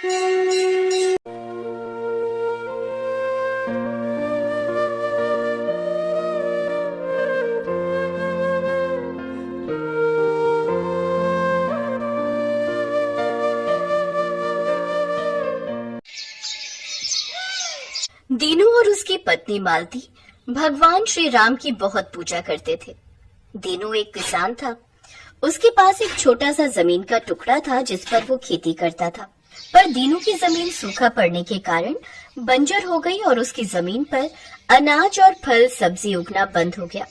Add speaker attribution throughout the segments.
Speaker 1: दीनू और उसकी पत्नी मालती भगवान श्री राम की बहुत पूजा करते थे। दीनू एक किसान था। उसके पास एक छोटा सा जमीन का टुकड़ा था जिस पर वो खेती करता था। पर दीनू की जमीन सूखा पड़ने के कारण बंजर हो गई और उसकी जमीन पर अनाज और फल सब्जी उगना बंद हो गया।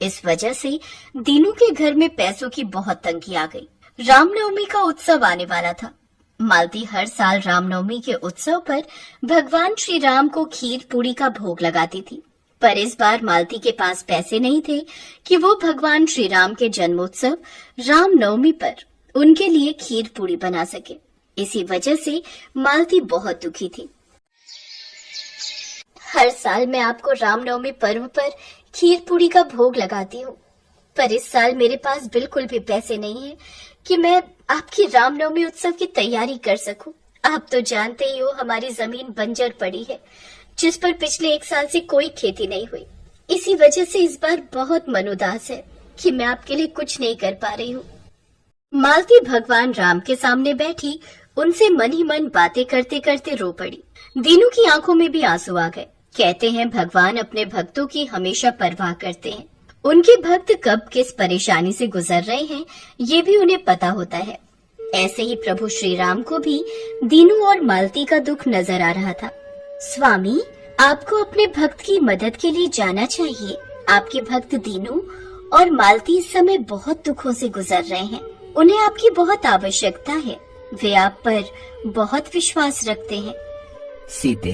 Speaker 1: इस वजह से दीनू के घर में पैसों की बहुत तंगी आ गई। रामनवमी का उत्सव आने वाला था। मालती हर साल रामनवमी के उत्सव पर भगवान श्री राम को खीर पूरी का भोग लगाती थी। पर इस बार मालती के पास पैसे नहीं थे कि वो भगवान श्री राम के जन्मोत्सव रामनवमी पर उनके लिए खीर पूरी बना सके। इसी वजह से मालती बहुत दुखी थी। हर साल मैं आपको रामनवमी पर्व पर खीर पूरी का भोग लगाती हूँ, पर इस साल मेरे पास बिल्कुल भी पैसे नहीं है कि मैं आपकी रामनवमी उत्सव की तैयारी कर सकूं। आप तो जानते ही हो हमारी जमीन बंजर पड़ी है जिस पर पिछले 1 साल से कोई खेती नहीं हुई। इसी वजह से इस बार बहुत मन उदास है कि मैं आपके लिए कुछ नहीं कर पा रही हूँ। मालती भगवान राम के सामने बैठी उनसे मन ही मन बातें करते करते रो पड़ी। दीनू की आंखों में भी आंसू आ गए। कहते हैं भगवान अपने भक्तों की हमेशा परवाह करते हैं। उनके भक्त कब किस परेशानी से गुजर रहे हैं ये भी उन्हें पता होता है। ऐसे ही प्रभु श्री राम को भी दीनू और मालती का दुख नजर आ रहा था। स्वामी, आपको अपने भक्त की मदद के लिए जाना चाहिए। आपके भक्त दीनू और मालती इस समय बहुत दुखों से गुजर रहे हैं। उन्हें आपकी बहुत आवश्यकता है। वे आप पर बहुत विश्वास रखते हैं।
Speaker 2: सीते,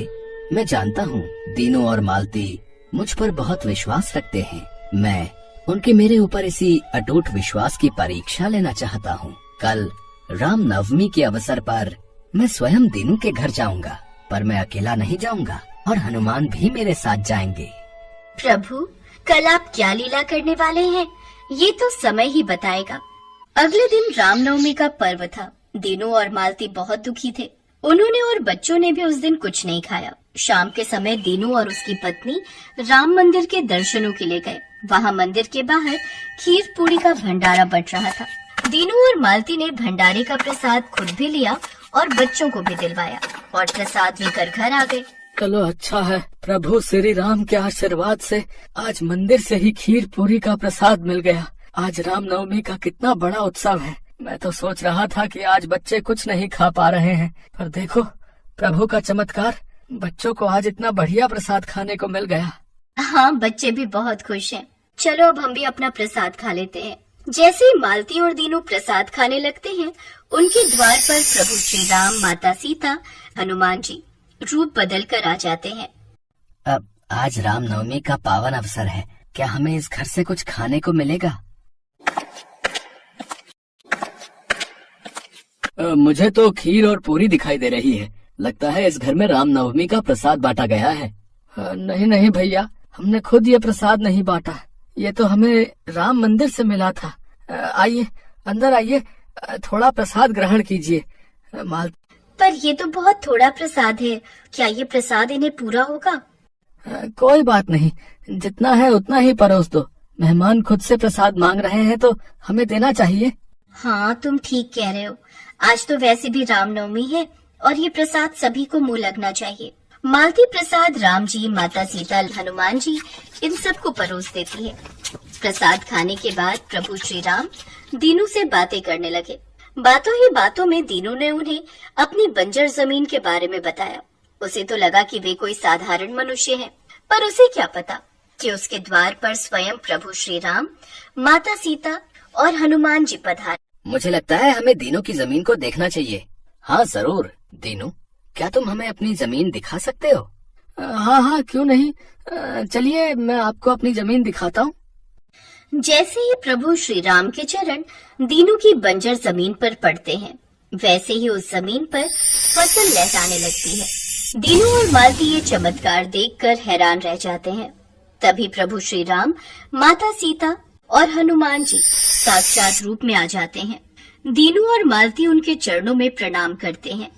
Speaker 2: मैं जानता हूँ दीनू और मालती मुझ पर बहुत विश्वास रखते हैं। मैं उनके मेरे ऊपर इसी अटूट विश्वास की परीक्षा लेना चाहता हूँ। कल राम नवमी के अवसर पर मैं स्वयं दीनू के घर जाऊंगा, पर मैं अकेला नहीं जाऊंगा और हनुमान भी मेरे साथ जाएंगे।
Speaker 1: प्रभु, कल आप क्या लीला करने वाले हैं ये तो समय ही बताएगा। अगले दिन रामनवमी का पर्व था। दीनू और मालती बहुत दुखी थे। उन्होंने और बच्चों ने भी उस दिन कुछ नहीं खाया। शाम के समय दीनू और उसकी पत्नी राम मंदिर के दर्शनों के लिए गए। वहाँ मंदिर के बाहर खीर पूरी का भंडारा बंट रहा था। दीनू और मालती ने भंडारे का प्रसाद खुद भी लिया और बच्चों को भी दिलवाया और प्रसाद लेकर घर आ गए।
Speaker 3: चलो अच्छा है, प्रभु श्री राम के आशीर्वाद से आज मंदिर से ही खीर पूरी का प्रसाद मिल गया। आज रामनवमी का कितना बड़ा उत्सव है। मैं तो सोच रहा था कि आज बच्चे कुछ नहीं खा पा रहे हैं, पर देखो प्रभु का चमत्कार, बच्चों को आज इतना बढ़िया प्रसाद खाने को मिल गया।
Speaker 1: हाँ, बच्चे भी बहुत खुश हैं। चलो अब हम भी अपना प्रसाद खा लेते हैं। जैसे ही मालती और दीनू प्रसाद खाने लगते हैं, उनके द्वार पर प्रभु श्री राम, माता सीता, हनुमान जी रूप बदल कर आ जाते हैं।
Speaker 2: अब आज रामनवमी का पावन अवसर है, क्या हमें इस घर से कुछ खाने को मिलेगा?
Speaker 3: मुझे तो खीर और पूरी दिखाई दे रही है। लगता है इस घर में रामनवमी का प्रसाद बांटा गया है। नहीं नहीं भैया, हमने खुद ये प्रसाद नहीं बांटा। ये तो हमें राम मंदिर से मिला था। आइए अंदर आइए, थोड़ा प्रसाद ग्रहण कीजिए।
Speaker 1: पर ये तो बहुत थोड़ा प्रसाद है। क्या ये प्रसाद इन्हें पूरा होगा?
Speaker 3: कोई बात नहीं, जितना है उतना ही परोस दो। मेहमान खुद से प्रसाद मांग रहे हैं तो हमें देना चाहिए।
Speaker 1: हाँ, तुम ठीक कह रहे हो। आज तो वैसे भी रामनवमी है और ये प्रसाद सभी को मुंह लगना चाहिए। मालती प्रसाद राम जी, माता सीता, हनुमान जी इन सबको परोस देती है। प्रसाद खाने के बाद प्रभु श्री राम दीनू से बातें करने लगे। बातों ही बातों में दीनू ने उन्हें अपनी बंजर जमीन के बारे में बताया। उसे तो लगा कि वे कोई साधारण मनुष्य हैं, पर उसे क्या पता कि उसके द्वार पर स्वयं प्रभु श्री राम, माता सीता और हनुमान जी पधारे।
Speaker 2: मुझे लगता है हमें दीनू की जमीन को देखना चाहिए। हाँ जरूर। दीनू, क्या तुम हमें अपनी जमीन दिखा सकते हो?
Speaker 3: हाँ हाँ, क्यों नहीं। चलिए मैं आपको अपनी जमीन दिखाता हूँ।
Speaker 1: जैसे ही प्रभु श्री राम के चरण दीनू की बंजर जमीन पर पड़ते हैं, वैसे ही उस जमीन पर फसल लहराने लगती है। दीनू और मालती ये चमत्कार देखकर हैरान रह जाते हैं। तभी प्रभु श्री राम, माता सीता और हनुमान जी साक्षात रूप में आ जाते हैं। दीनू और मालती उनके चरणों में प्रणाम करते हैं।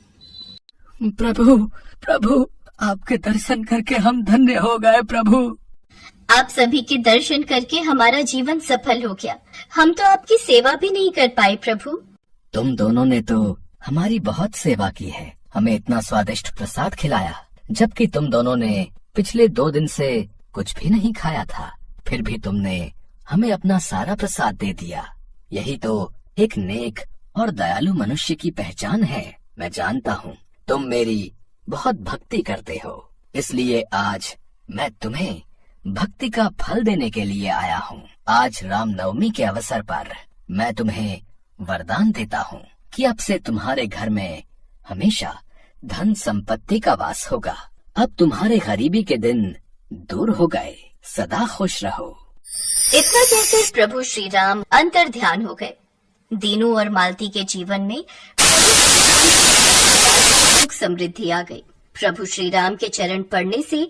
Speaker 3: प्रभु प्रभु, आपके दर्शन करके हम धन्य हो गए प्रभु।
Speaker 1: आप सभी के दर्शन करके हमारा जीवन सफल हो गया। हम तो आपकी सेवा भी नहीं कर पाए प्रभु।
Speaker 2: तुम दोनों ने तो हमारी बहुत सेवा की है, हमें इतना स्वादिष्ट प्रसाद खिलाया, जबकि तुम दोनों ने पिछले 2 दिन से कुछ भी नहीं खाया था, फिर भी तुमने हमें अपना सारा प्रसाद दे दिया। यही तो एक नेक और दयालु मनुष्य की पहचान है। मैं जानता हूँ तुम मेरी बहुत भक्ति करते हो, इसलिए आज मैं तुम्हें भक्ति का फल देने के लिए आया हूँ। आज रामनवमी के अवसर पर मैं तुम्हें वरदान देता हूँ कि अब से तुम्हारे घर में हमेशा धन संपत्ति का वास होगा। अब तुम्हारे गरीबी के दिन दूर हो गए, सदा खुश रहो।
Speaker 1: इतना कहकर प्रभु श्री राम अंतर ध्यान हो गए। दीनू और मालती के जीवन में सुख समृद्धि आ गई। प्रभु श्री राम के चरण पड़ने से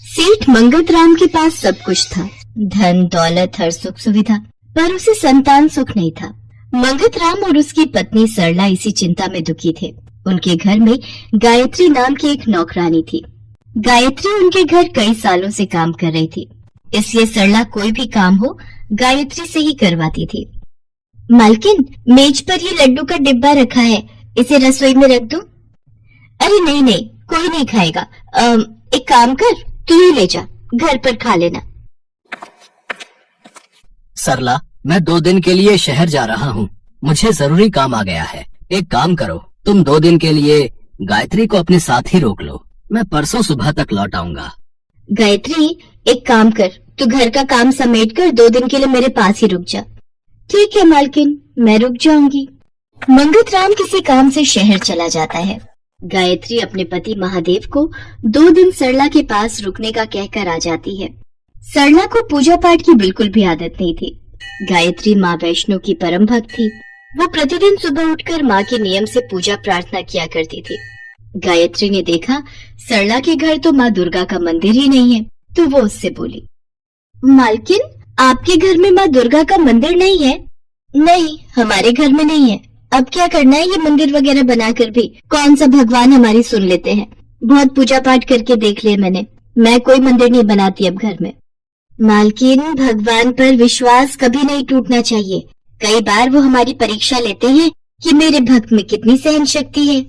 Speaker 1: सेठ मंगत राम के पास सब कुछ था, धन दौलत हर सुख सुविधा, पर उसे संतान सुख नहीं था। मंगत राम और उसकी पत्नी सरला इसी चिंता में दुखी थे। उनके घर में गायत्री नाम की एक नौकरानी थी। गायत्री उनके घर कई सालों से काम कर रही थी, इसलिए सरला कोई भी काम हो गायत्री से ही करवाती थी। मालकिन, मेज पर ये लड्डू का डिब्बा रखा है, इसे रसोई में रख दूं? अरे नहीं नहीं, कोई नहीं खाएगा। एक काम कर, तू ही ले जा, घर पर खा लेना।
Speaker 2: सरला, मैं 2 दिन के लिए शहर जा रहा हूँ, मुझे जरूरी काम आ गया है। एक काम करो, तुम 2 दिन के लिए गायत्री को अपने साथ ही रोक लो, मैं परसों सुबह तक लौट आऊंगा।
Speaker 1: गायत्री, एक काम कर, तू घर का काम समेट कर 2 दिन के लिए मेरे पास ही रुक जा। ठीक है मालकिन, मैं रुक जाऊंगी। मंगत राम किसी काम से शहर चला जाता है। गायत्री अपने पति महादेव को 2 दिन सरला के पास रुकने का कहकर आ जाती है। सरला को पूजा पाठ की बिल्कुल भी आदत नहीं थी। गायत्री माँ वैष्णो की परम भक्त थी। वो प्रतिदिन सुबह उठकर माँ के नियम से पूजा प्रार्थना किया करती थी। गायत्री ने देखा सरला के घर तो माँ दुर्गा का मंदिर ही नहीं है, तो वो उससे बोली, मालकिन, आपके घर में माँ दुर्गा का मंदिर नहीं है? नहीं, हमारे घर में नहीं है। अब क्या करना है, ये मंदिर वगैरह बनाकर भी कौन सा भगवान हमारी सुन लेते हैं। बहुत पूजा पाठ करके देख लिया मैंने, मैं कोई मंदिर नहीं बनाती अब घर में। मालकिन, भगवान पर विश्वास कभी नहीं टूटना चाहिए। कई बार वो हमारी परीक्षा लेते हैं कि मेरे भक्त में कितनी सहन शक्ति है।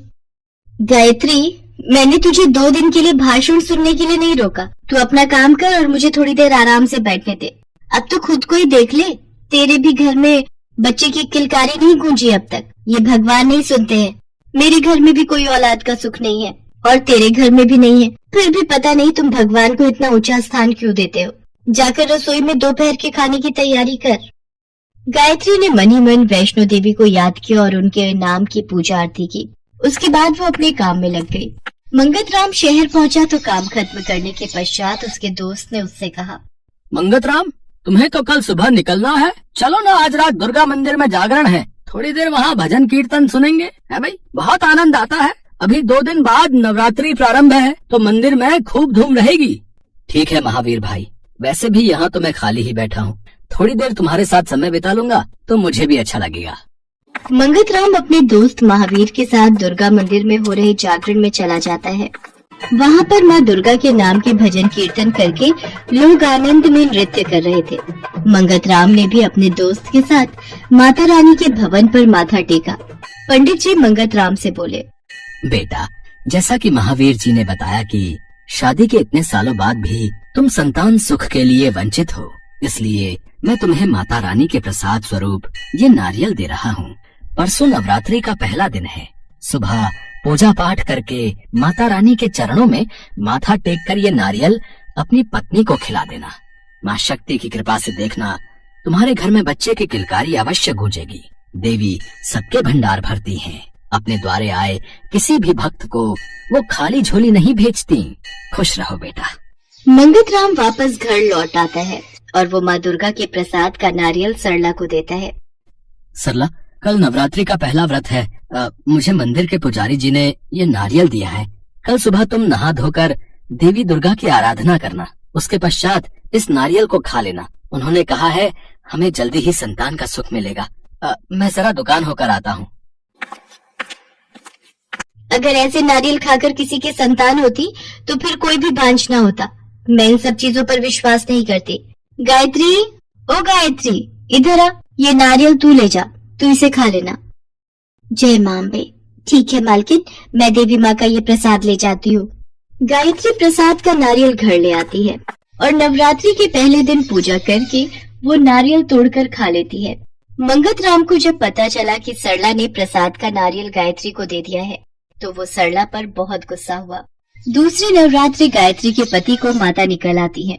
Speaker 1: गायत्री, मैंने तुझे 2 दिन के लिए भाषण सुनने के लिए नहीं रोका। तू अपना काम कर और मुझे थोड़ी देर आराम से बैठने दे। अब तो खुद को ही देख ले, तेरे भी घर में बच्चे की किलकारी नहीं गूंजी अब तक। ये भगवान नहीं सुनते हैं। मेरे घर में भी कोई औलाद का सुख नहीं है और तेरे घर में भी नहीं है, फिर भी पता नहीं तुम भगवान को इतना ऊंचा स्थान क्यों देते हो। जाकर रसोई में दोपहर के खाने की तैयारी कर। गायत्री ने मन ही मन वैष्णो देवी को याद किया और उनके नाम की पूजा आरती की। उसके बाद वो अपने काम में लग गई। मंगत राम शहर पहुंचा तो काम खत्म करने के पश्चात उसके दोस्त ने उससे कहा,
Speaker 3: मंगत राम, तुम्हें तो कल सुबह निकलना है, चलो ना, आज रात दुर्गा मंदिर में जागरण है, थोड़ी देर वहाँ भजन कीर्तन सुनेंगे, है भाई, बहुत आनंद आता है। अभी 2 दिन बाद नवरात्रि प्रारंभ है, तो मंदिर में खूब धूम रहेगी।
Speaker 2: ठीक है महावीर भाई, वैसे भी यहाँ तो मैं खाली ही बैठा हूँ, थोड़ी देर तुम्हारे साथ समय बिता लूंगा तो मुझे भी अच्छा लगेगा।
Speaker 1: मंगत राम अपने दोस्त महावीर के साथ दुर्गा मंदिर में हो रहे जागरण में चला जाता है। वहाँ पर माँ दुर्गा के नाम के भजन कीर्तन करके लोग आनंद में नृत्य कर रहे थे। मंगत राम ने भी अपने दोस्त के साथ माता रानी के भवन पर माथा टेका। पंडित जी मंगत राम से बोले,
Speaker 2: बेटा, जैसा कि महावीर जी ने बताया कि शादी के इतने सालों बाद भी तुम संतान सुख के लिए वंचित हो, इसलिए मैं तुम्हें माता रानी के प्रसाद स्वरूप ये नारियल दे रहा हूँ। परसों नवरात्रि का पहला दिन है, सुबह पूजा पाठ करके माता रानी के चरणों में माथा टेक कर ये नारियल अपनी पत्नी को खिला देना। माँ शक्ति की कृपा से देखना, तुम्हारे घर में बच्चे की किलकारी अवश्य गूंजेगी। देवी सबके भंडार भरती हैं, अपने द्वारे आए किसी भी भक्त को वो खाली झोली नहीं भेजती। खुश रहो बेटा।
Speaker 1: मंगत राम वापस घर लौट आता है और वो माँ दुर्गा के प्रसाद का नारियल सरला को देता है।
Speaker 2: सरला, कल नवरात्रि का पहला व्रत है, मुझे मंदिर के पुजारी जी ने ये नारियल दिया है। कल सुबह तुम नहा धोकर देवी दुर्गा की आराधना करना, उसके पश्चात इस नारियल को खा लेना। उन्होंने कहा है हमें जल्दी ही संतान का सुख मिलेगा। मैं जरा दुकान होकर आता हूँ।
Speaker 1: अगर ऐसे नारियल खाकर किसी की संतान होती तो फिर कोई भी बांझ ना होता। मैं इन सब चीजों पर विश्वास नहीं करती। गायत्री, ओ गायत्री, इधर आ, ये नारियल तू ले जा, तू इसे खा लेना। जय मां अम्बे। ठीक है मालकिन, मैं देवी माँ का ये प्रसाद ले जाती हूँ। गायत्री प्रसाद का नारियल घर ले आती है और नवरात्रि के पहले दिन पूजा करके वो नारियल तोड़कर खा लेती है। मंगत राम को जब पता चला कि सरला ने प्रसाद का नारियल गायत्री को दे दिया है तो वो सरला पर बहुत गुस्सा हुआ। दूसरी नवरात्रि गायत्री के पति को माता निकल आती है।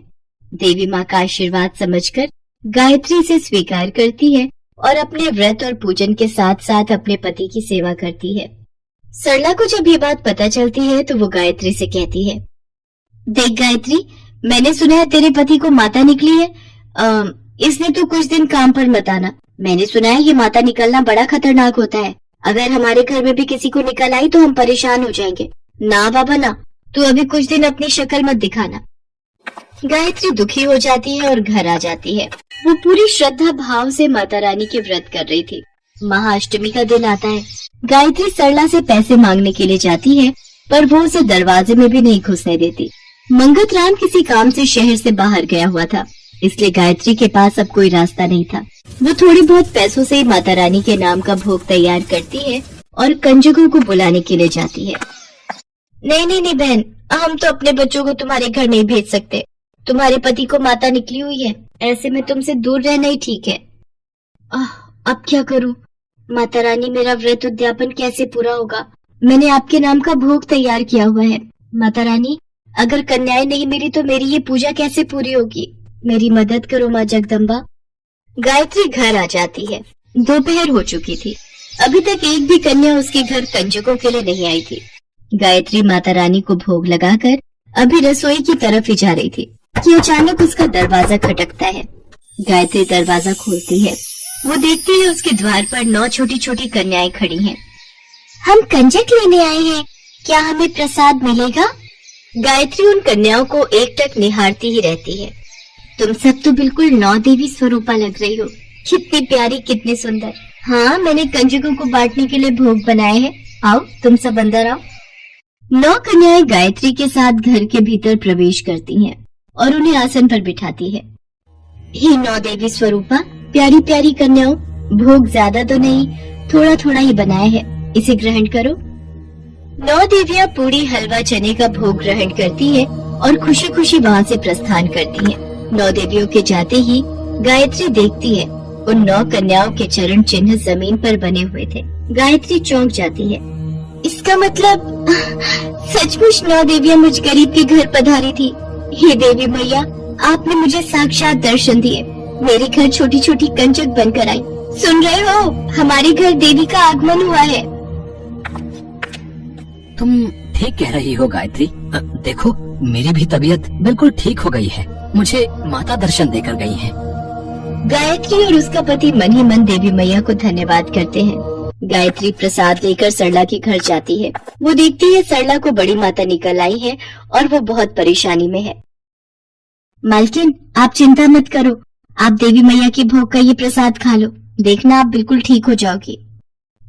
Speaker 1: देवी माँ का आशीर्वाद समझकर गायत्री से स्वीकार करती है और अपने व्रत और पूजन के साथ साथ अपने पति की सेवा करती है। सरला को जब ये बात पता चलती है तो वो गायत्री से कहती है, देख गायत्री, मैंने सुना है तेरे पति को माता निकली है। इसलिए तू कुछ दिन काम पर मत आना। मैंने सुना है ये माता निकलना बड़ा खतरनाक होता है। अगर हमारे घर में भी किसी को निकल आई तो हम परेशान हो जाएंगे। ना बाबा ना, तू अभी कुछ दिन अपनी शक्ल मत दिखाना। गायत्री दुखी हो जाती है और घर आ जाती है। वो पूरी श्रद्धा भाव से माता रानी के व्रत कर रही थी। महाअष्टमी का दिन आता है। गायत्री सरला से पैसे मांगने के लिए जाती है पर वो उसे दरवाजे में भी नहीं घुसने देती। मंगत राम किसी काम से शहर से बाहर गया हुआ था, इसलिए गायत्री के पास अब कोई रास्ता नहीं था। वो थोड़ी बहुत पैसों से माता रानी के नाम का भोग तैयार करती है और कंजकों को बुलाने के लिए जाती है। नहीं नहीं नहीं बहन, हम तो अपने बच्चों को तुम्हारे घर नहीं भेज सकते। तुम्हारे पति को माता निकली हुई है, ऐसे में तुमसे दूर रहना ही ठीक है। अब क्या करूं? माता रानी, मेरा व्रत उद्यापन कैसे पूरा होगा? मैंने आपके नाम का भोग तैयार किया हुआ है। माता रानी, अगर कन्याएं नहीं मिली तो मेरी ये पूजा कैसे पूरी होगी? मेरी मदद करो माँ जगदम्बा। गायत्री घर आ जाती है। दोपहर हो चुकी थी। अभी तक एक भी कन्या उसके घर कंजकों के लिए नहीं आई थी। गायत्री माता रानी को भोग लगाकर अभी रसोई की तरफ ही जा रही थी कि अचानक उसका दरवाजा खटकता है। गायत्री दरवाजा खोलती है। वो देखती है उसके द्वार पर 9 छोटी छोटी कन्याएं खड़ी हैं। हम कंजक लेने आए हैं, क्या हमें प्रसाद मिलेगा? गायत्री उन कन्याओं को एकटक निहारती ही रहती है। तुम सब तो बिल्कुल 9 देवी स्वरूपा लग रही हो। कितनी प्यारी, कितनी सुंदर। हाँ, मैंने कंजकों को बांटने के लिए भोग बनाए हैं। आओ, तुम सब अंदर आओ। 9 कन्याएं गायत्री के साथ घर के भीतर प्रवेश करती हैं और उन्हें आसन पर बिठाती है। हे 9 देवी स्वरूपा, प्यारी प्यारी कन्याओं, भोग ज्यादा तो नहीं, थोड़ा थोड़ा ही बनाया है, इसे ग्रहण करो। 9 देवियां पूरी हलवा चने का भोग ग्रहण करती है और खुशी खुशी वहाँ से प्रस्थान करती हैं। 9 देवियों के जाते ही गायत्री देखती है उन 9 कन्याओं के चरण चिन्ह जमीन पर बने हुए थे। गायत्री चौंक जाती है। इसका मतलब सचमुच 9 देवियां मुझ गरीब के घर पधारी थी। हे देवी मैया, आपने मुझे साक्षात दर्शन दिए। मेरे घर छोटी छोटी कंजक बनकर आई। सुन रहे हो, हमारे घर देवी का आगमन हुआ है।
Speaker 2: तुम ठीक कह रही हो गायत्री। देखो, मेरी भी तबीयत बिल्कुल ठीक हो गई है। मुझे माता दर्शन देकर गई है।
Speaker 1: गायत्री और उसका पति मन ही मन देवी मैया को धन्यवाद करते हैं। गायत्री प्रसाद लेकर सरला के घर जाती है। वो देखती है सरला को बड़ी माता निकल आई है और वो बहुत परेशानी में है। मालकिन, आप चिंता मत करो, आप देवी मैया के भोग का ये प्रसाद खा लो, देखना आप बिल्कुल ठीक हो जाओगी।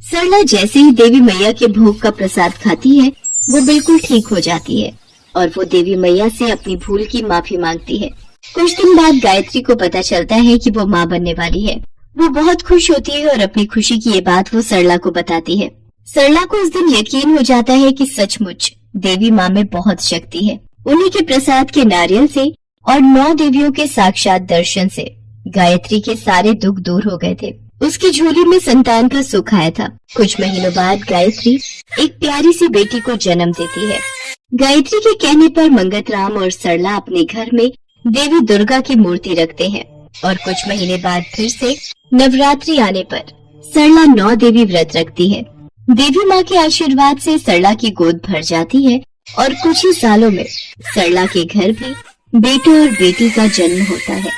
Speaker 1: सरला जैसे ही देवी मैया के भोग का प्रसाद खाती है वो बिल्कुल ठीक हो जाती है और वो देवी मैया से अपनी भूल की माफी मांगती है। कुछ दिन बाद गायत्री को पता चलता है कि वो माँ बनने वाली है। वो बहुत खुश होती है और अपनी खुशी की ये बात वो सरला को बताती है। सरला को उस दिन यकीन हो जाता है कि सचमुच देवी माँ में बहुत शक्ति है। उन्हीं के प्रसाद के नारियल से और 9 देवियों के साक्षात दर्शन से गायत्री के सारे दुख दूर हो गए थे। उसकी झोली में संतान का सुख आया था। कुछ महीनों बाद गायत्री एक प्यारी सी बेटी को जन्म देती है। गायत्री के कहने पर मंगत राम और सरला अपने घर में देवी दुर्गा की मूर्ति रखते हैं और कुछ महीने बाद फिर से नवरात्रि आने पर सरला 9 देवी व्रत रखती है। देवी माँ के आशीर्वाद से सरला की गोद भर जाती है और कुछ ही सालों में सरला के घर भी बेटे और बेटी का जन्म होता है।